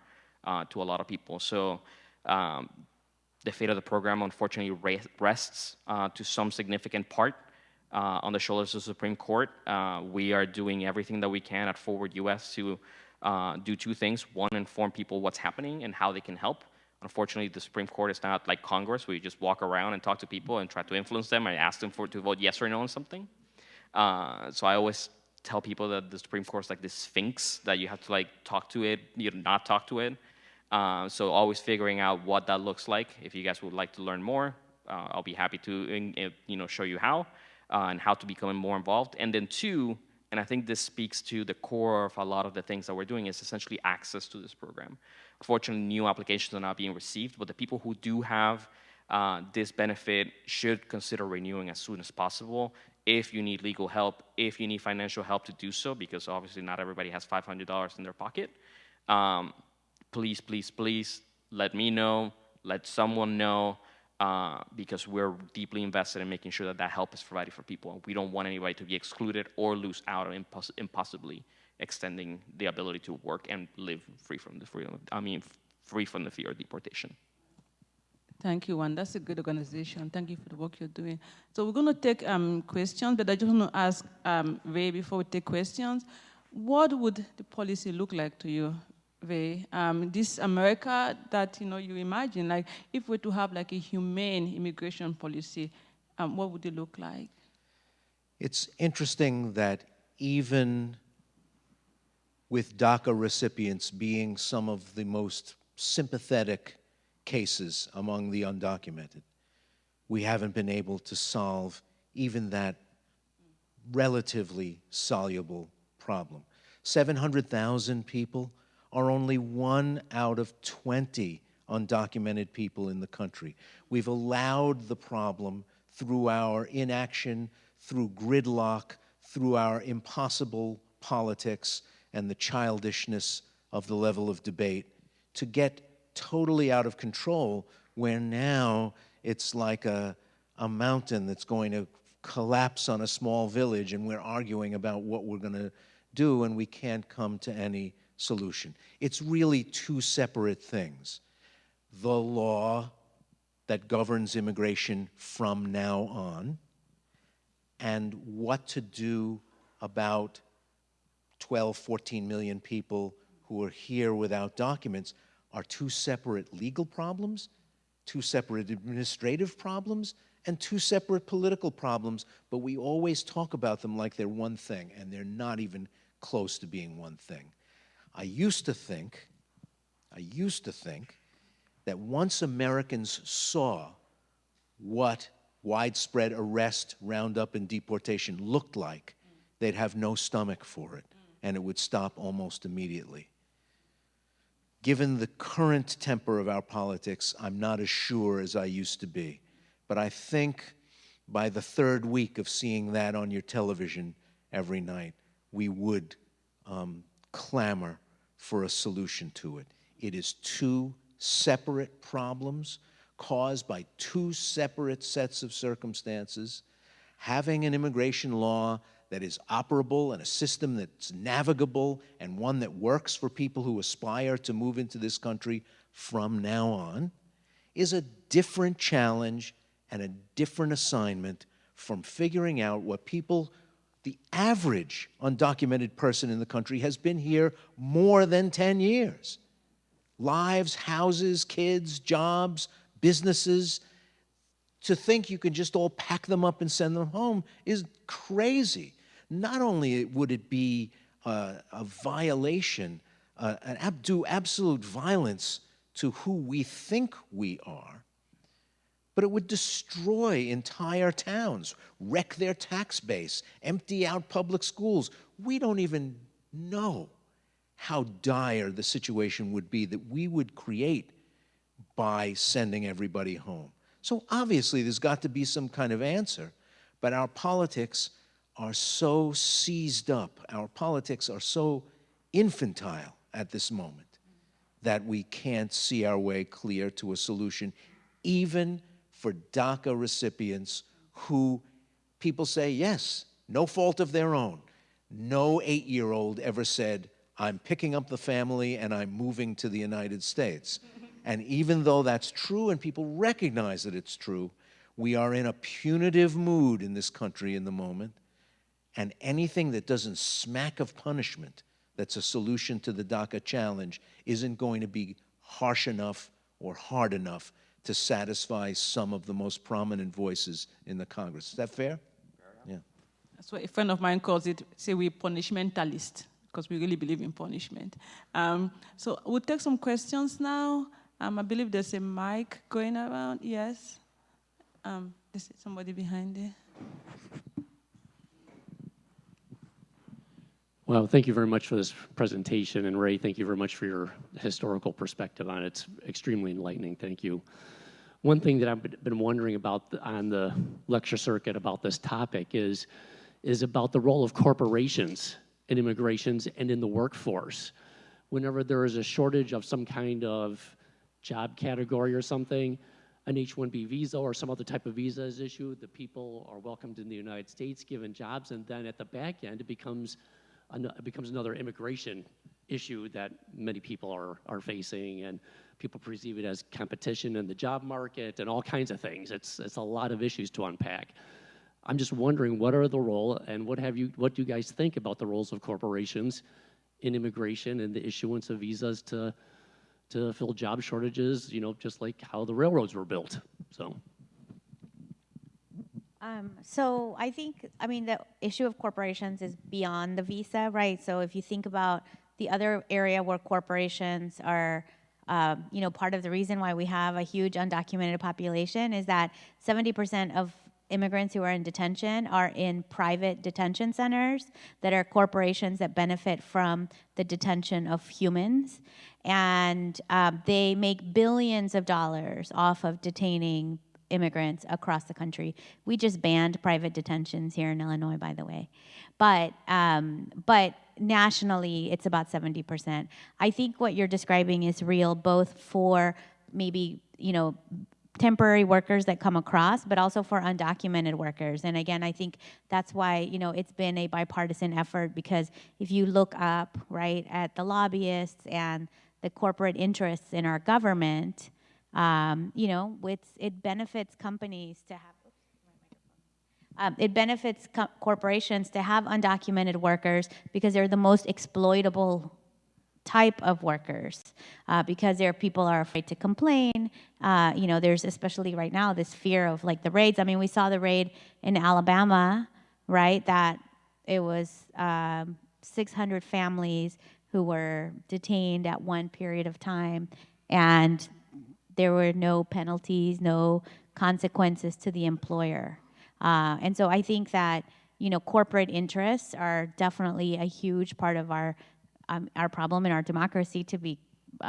to a lot of people. So the fate of the program, unfortunately, rests to some significant part on the shoulders of the Supreme Court. We are doing everything that we can at Forward US to do two things. One, inform people what's happening and how they can help. Unfortunately, the Supreme Court is not like Congress, where you just walk around and talk to people and try to influence them and ask them to vote yes or no on something. So I always tell people that the Supreme Court is like this sphinx that you have to talk to it, not talk to it. So always figuring out what that looks like. If you guys would like to learn more, I'll be happy to show you how and how to become more involved. And then two, and I think this speaks to the core of a lot of the things that we're doing, is essentially access to this program. Fortunately, new applications are not being received, but the people who do have this benefit should consider renewing as soon as possible. If you need legal help, if you need financial help to do so, because obviously not everybody has $500 in their pocket, please, please, please let me know, let someone know, because we're deeply invested in making sure that help is provided for people. We don't want anybody to be excluded or lose out on impossibly extending the ability to work and live free from the fear of deportation. Thank you, Juan. That's a good organization. Thank you for the work you're doing. So we're going to take questions, but I just want to ask Ray, before we take questions, what would the policy look like to you, Ray? This America that you imagine, like if we were to have like a humane immigration policy, what would it look like? It's interesting that even with DACA recipients being some of the most sympathetic cases among the undocumented, we haven't been able to solve even that relatively soluble problem. 700,000 people are only 1 out of 20 undocumented people in the country. We've allowed the problem through our inaction, through gridlock, through our impossible politics and the childishness of the level of debate to get totally out of control, where now it's like a mountain that's going to collapse on a small village and we're arguing about what we're going to do and we can't come to any solution. It's really two separate things. The law that governs immigration from now on and what to do about 12, 14 million people who are here without documents are two separate legal problems, two separate administrative problems, and two separate political problems, but we always talk about them like they're one thing, and they're not even close to being one thing. I used to think that once Americans saw what widespread arrest, roundup, and deportation looked like, they'd have no stomach for it, and it would stop almost immediately. Given the current temper of our politics, I'm not as sure as I used to be. But I think by the third week of seeing that on your television every night, we would clamor for a solution to it. It is two separate problems caused by two separate sets of circumstances. Having an immigration law that is operable and a system that's navigable and one that works for people who aspire to move into this country from now on is a different challenge and a different assignment from figuring out what people, the average undocumented person in the country has been here more than 10 years. Lives, houses, kids, jobs, businesses. To think you can just all pack them up and send them home is crazy. Not only would it be a violation, do absolute violence to who we think we are, but it would destroy entire towns, wreck their tax base, empty out public schools. We don't even know how dire the situation would be that we would create by sending everybody home. So obviously there's got to be some kind of answer, but our politics are so seized up, our politics are so infantile at this moment that we can't see our way clear to a solution, even for DACA recipients who people say, yes, no fault of their own. No 8-year-old ever said, I'm picking up the family and I'm moving to the United States. And even though that's true and people recognize that it's true, we are in a punitive mood in this country in the moment. And anything that doesn't smack of punishment that's a solution to the DACA challenge isn't going to be harsh enough or hard enough to satisfy some of the most prominent voices in the Congress. Is that fair? Yeah. That's what a friend of mine calls it, say we're punishmentalist, because we really believe in punishment. So we'll take some questions now. I believe there's a mic going around. Yes. There's somebody behind there. Well, thank you very much for this presentation. And Ray, thank you very much for your historical perspective on it. It's extremely enlightening. Thank you. One thing that I've been wondering about on the lecture circuit about this topic is about the role of corporations in immigrations and in the workforce. Whenever there is a shortage of some kind of job category or something, an H-1B visa or some other type of visa is issued, the people are welcomed in the United States, given jobs, and then at the back end it becomes another immigration issue that many people are facing, and people perceive it as competition in the job market and all kinds of things. It's a lot of issues to unpack. I'm just wondering, what are the role and what do you guys think about the roles of corporations in immigration and the issuance of visas to fill job shortages, just like how the railroads were built? So I think, the issue of corporations is beyond the visa, right? So if you think about the other area where corporations are, part of the reason why we have a huge undocumented population is that 70% of immigrants who are in detention are in private detention centers that are corporations that benefit from the detention of humans. And they make billions of dollars off of detaining immigrants across the country. We just banned private detentions here in Illinois, by the way. But nationally, it's about 70%. I think what you're describing is real, both for maybe, temporary workers that come across, but also for undocumented workers. And again, I think that's why, it's been a bipartisan effort, because if you look up, right, at the lobbyists and the corporate interests in our government, it benefits companies to have, it benefits corporations to have undocumented workers because they're the most exploitable type of workers, because people are afraid to complain. There's, especially right now, this fear of like the raids. We saw the raid in Alabama, right? That it was 600 families who were detained at one period of time, and there were no penalties, no consequences to the employer. And so I think that, corporate interests are definitely a huge part of our problem in our democracy, to be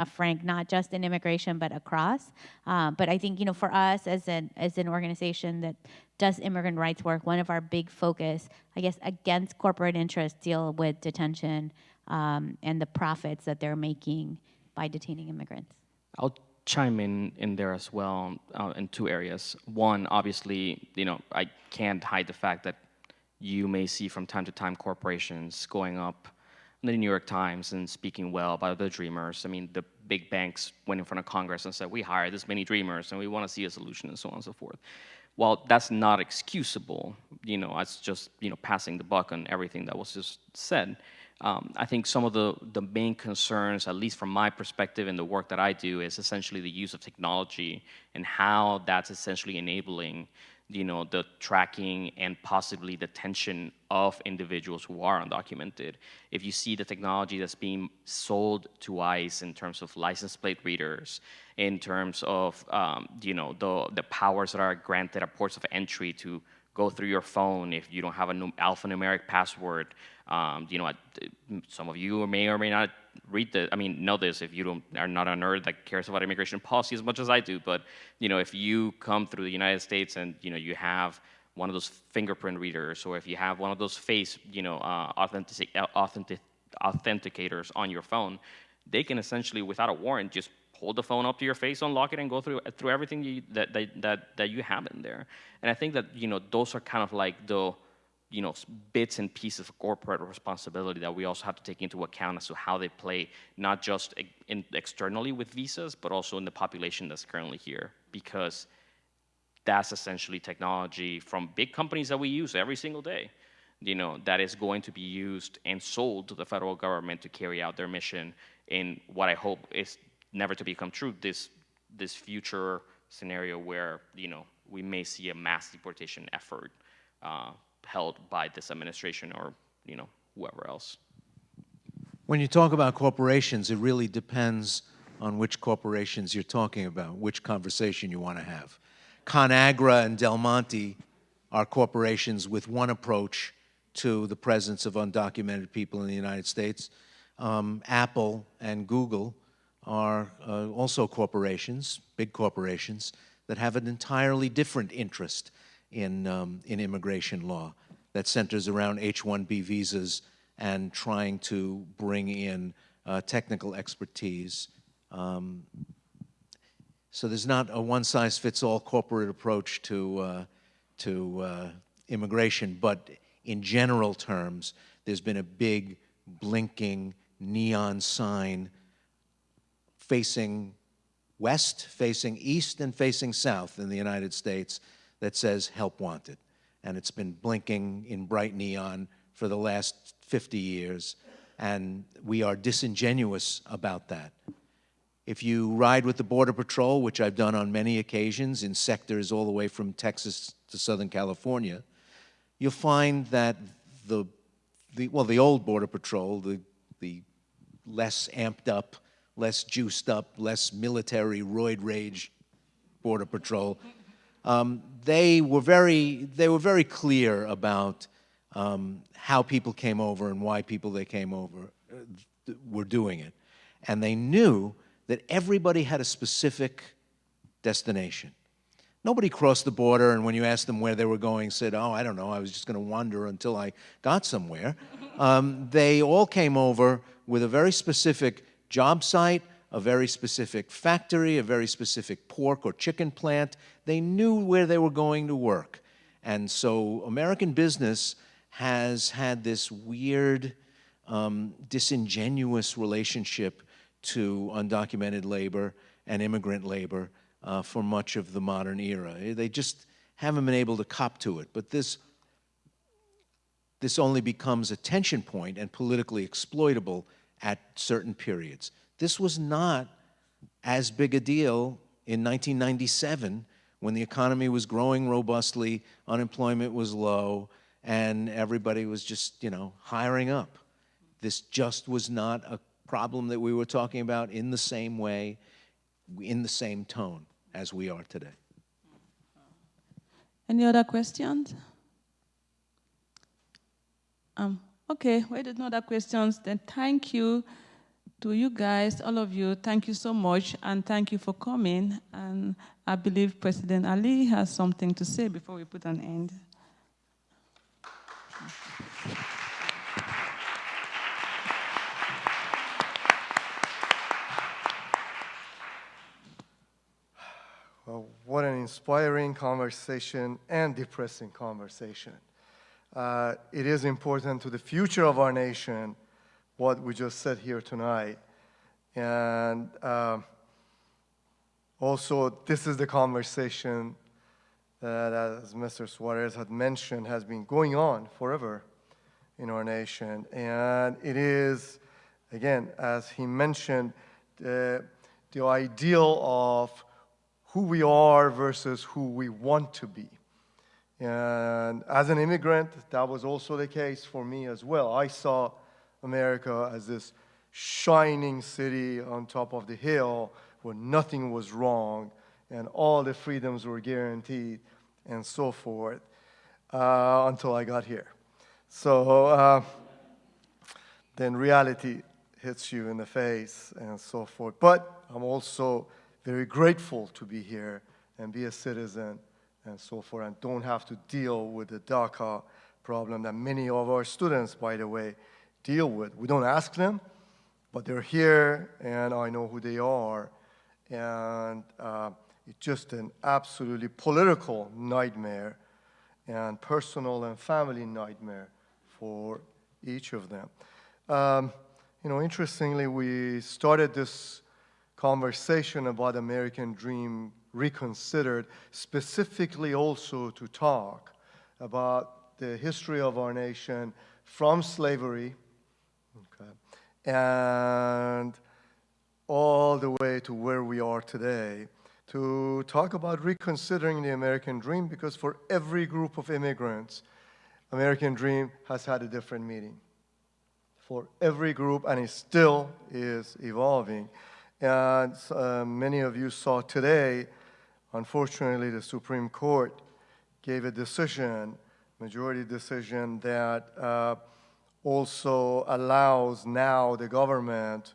frank, not just in immigration, but across. But I think, for us as an organization that does immigrant rights work, one of our big focus, I guess, against corporate interests deal with detention and the profits that they're making by detaining immigrants. I'll chime in there as well in two areas. One, obviously, I can't hide the fact that you may see from time to time corporations going up in the New York Times and speaking well about the dreamers. I mean, the big banks went in front of Congress and said, we hired this many dreamers and we want to see a solution and so on and so forth. While that's not excusable, it's just, passing the buck on everything that was just said. I think some of the main concerns, at least from my perspective in the work that I do, is essentially the use of technology and how that's essentially enabling, the tracking and possibly detention of individuals who are undocumented. If you see the technology that's being sold to ICE in terms of license plate readers, in terms of, the powers that are granted at ports of entry to go through your phone if you don't have an alphanumeric password. Some of you may or may not know this if you are not a nerd that cares about immigration policy as much as I do. But if you come through the United States and you have one of those fingerprint readers, or if you have one of those face authenticators on your phone, they can essentially, without a warrant, just hold the phone up to your face, unlock it, and go through everything that you have in there. And I think that those are kind of like the bits and pieces of corporate responsibility that we also have to take into account as to how they play, not just externally with visas, but also in the population that's currently here, because that's essentially technology from big companies that we use every single day, that is going to be used and sold to the federal government to carry out their mission in what I hope is never to become true, this future scenario where, we may see a mass deportation effort held by this administration or, whoever else. When you talk about corporations, it really depends on which corporations you're talking about, which conversation you want to have. ConAgra and Del Monte are corporations with one approach to the presence of undocumented people in the United States. Apple and Google are also corporations, big corporations, that have an entirely different interest in immigration law that centers around H-1B visas and trying to bring in technical expertise. So there's not a one-size-fits-all corporate approach to immigration, but in general terms, there's been a big blinking neon sign facing west, facing east, and facing south in the United States that says help wanted. And it's been blinking in bright neon for the last 50 years, and we are disingenuous about that. If you ride with the Border Patrol, which I've done on many occasions in sectors all the way from Texas to Southern California, you'll find that the old Border Patrol, the less amped up, less juiced up, less military roid rage Border Patrol, they were very clear about how people came over and why people they came over were doing it. And they knew that everybody had a specific destination. Nobody crossed the border and when you asked them where they were going, said, oh, I don't know, I was just going to wander until I got somewhere. They all came over with a very specific job site, a very specific factory, a very specific pork or chicken plant. They knew where they were going to work. And so American business has had this weird, disingenuous relationship to undocumented labor and immigrant labor for much of the modern era. They just haven't been able to cop to it. But this only becomes a tension point and politically exploitable at certain periods. This was not as big a deal in 1997 when the economy was growing robustly, unemployment was low, and everybody was just, hiring up. This just was not a problem that we were talking about in the same way, in the same tone as we are today. Any other questions? Okay, wait, there's no other questions, then thank you. To you guys, all of you, thank you so much, and thank you for coming. And I believe President Ali has something to say before we put an end. Well, what an inspiring conversation and depressing conversation. It is important to the future of our nation, what we just said here tonight. And also, this is the conversation that, as Mr. Suarez had mentioned, has been going on forever in our nation. And it is, again, as he mentioned, the ideal of who we are versus who we want to be. And as an immigrant, that was also the case for me as well. I saw America as this shining city on top of the hill where nothing was wrong and all the freedoms were guaranteed and so forth until I got here. So then reality hits you in the face and so forth. But I'm also very grateful to be here and be a citizen and so forth, and don't have to deal with the DACA problem that many of our students, by the way, deal with. We don't ask them, but they're here, and I know who they are. And it's just an absolutely political nightmare and personal and family nightmare for each of them. Interestingly, we started this conversation about American Dream Reconsidered, specifically also to talk about the history of our nation from slavery, and all the way to where we are today, to talk about reconsidering the American dream, because for every group of immigrants, American dream has had a different meaning. For every group, and it still is evolving. And many of you saw today, unfortunately, the Supreme Court gave a decision, majority decision, that also allows now the government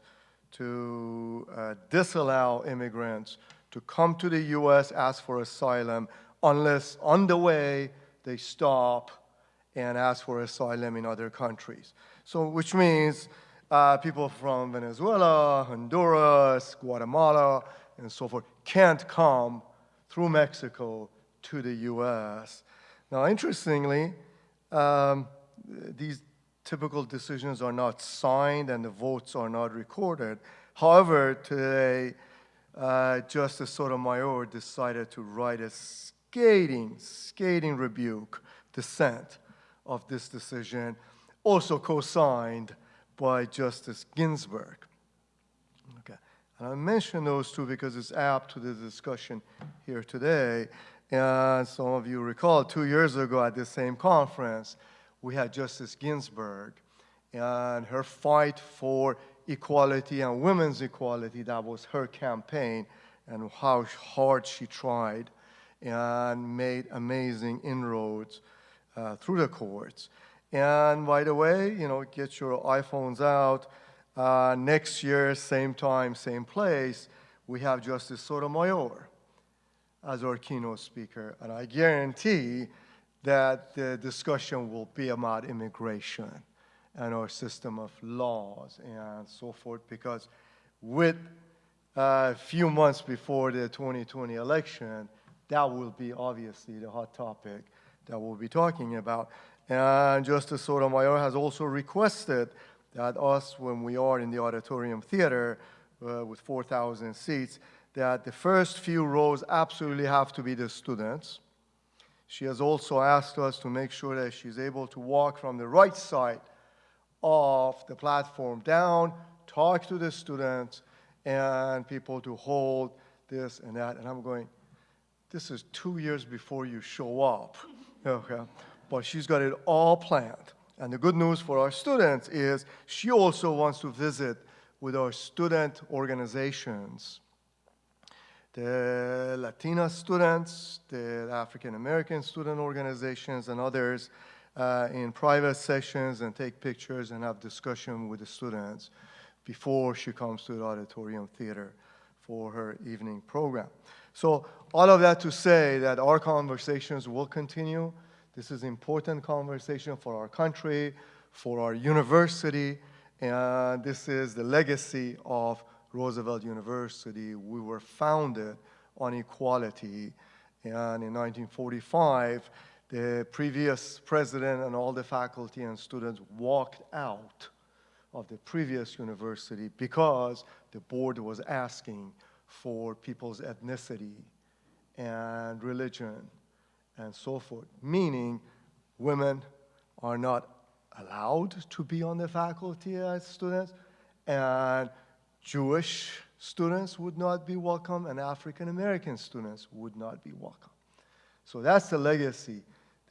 to disallow immigrants to come to the U.S., ask for asylum, unless on the way they stop and ask for asylum in other countries. So, which means people from Venezuela, Honduras, Guatemala, and so forth can't come through Mexico to the U.S. Now, interestingly, these typical decisions are not signed and the votes are not recorded. However, today, Justice Sotomayor decided to write a scathing rebuke, dissent of this decision, also co-signed by Justice Ginsburg. Okay. And I mention those two because it's apt to the discussion here today. And some of you recall 2 years ago at the same conference, we had Justice Ginsburg and her fight for equality and women's equality. That was her campaign, and how hard she tried and made amazing inroads through the courts. And by the way, get your iPhones out. Next year, same time, same place, we have Justice Sotomayor as our keynote speaker. And I guarantee that the discussion will be about immigration and our system of laws and so forth, because with a few months before the 2020 election, that will be obviously the hot topic that we'll be talking about. And Justice Sotomayor has also requested that us, when we are in the auditorium theater with 4,000 seats, that the first few rows absolutely have to be the students. She has also asked us to make sure that she's able to walk from the right side of the platform down, talk to the students, and people to hold this and that. And I'm going, this is 2 years before you show up. Okay. But she's got it all planned. And the good news for our students is she also wants to visit with our student organizations, the Latina students, the African American student organizations, and others in private sessions, and take pictures and have discussion with the students. before she comes to the Auditorium Theater for her evening program. So all of that to say that our conversations will continue. This is an important conversation for our country, for our university, and this is the legacy of Roosevelt University. We were founded on equality, and in 1945, the previous president and all the faculty and students walked out of the previous university because the board was asking for people's ethnicity and religion and so forth, meaning women are not allowed to be on the faculty as students, and Jewish students would not be welcome, and African American students would not be welcome. So that's the legacy.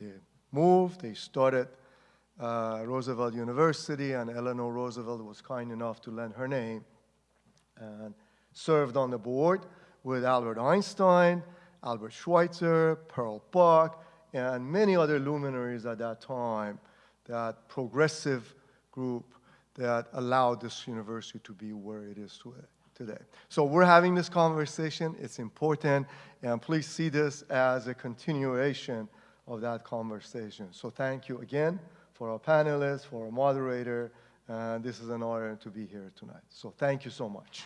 They moved, they started Roosevelt University, and Eleanor Roosevelt was kind enough to lend her name and served on the board with Albert Einstein, Albert Schweitzer, Pearl Buck, and many other luminaries at that time, that progressive group that allowed this university to be where it is today. So we're having this conversation. It's important, and please see this as a continuation of that conversation. So thank you again for our panelists, for our moderator, and this is an honor to be here tonight. So thank you so much.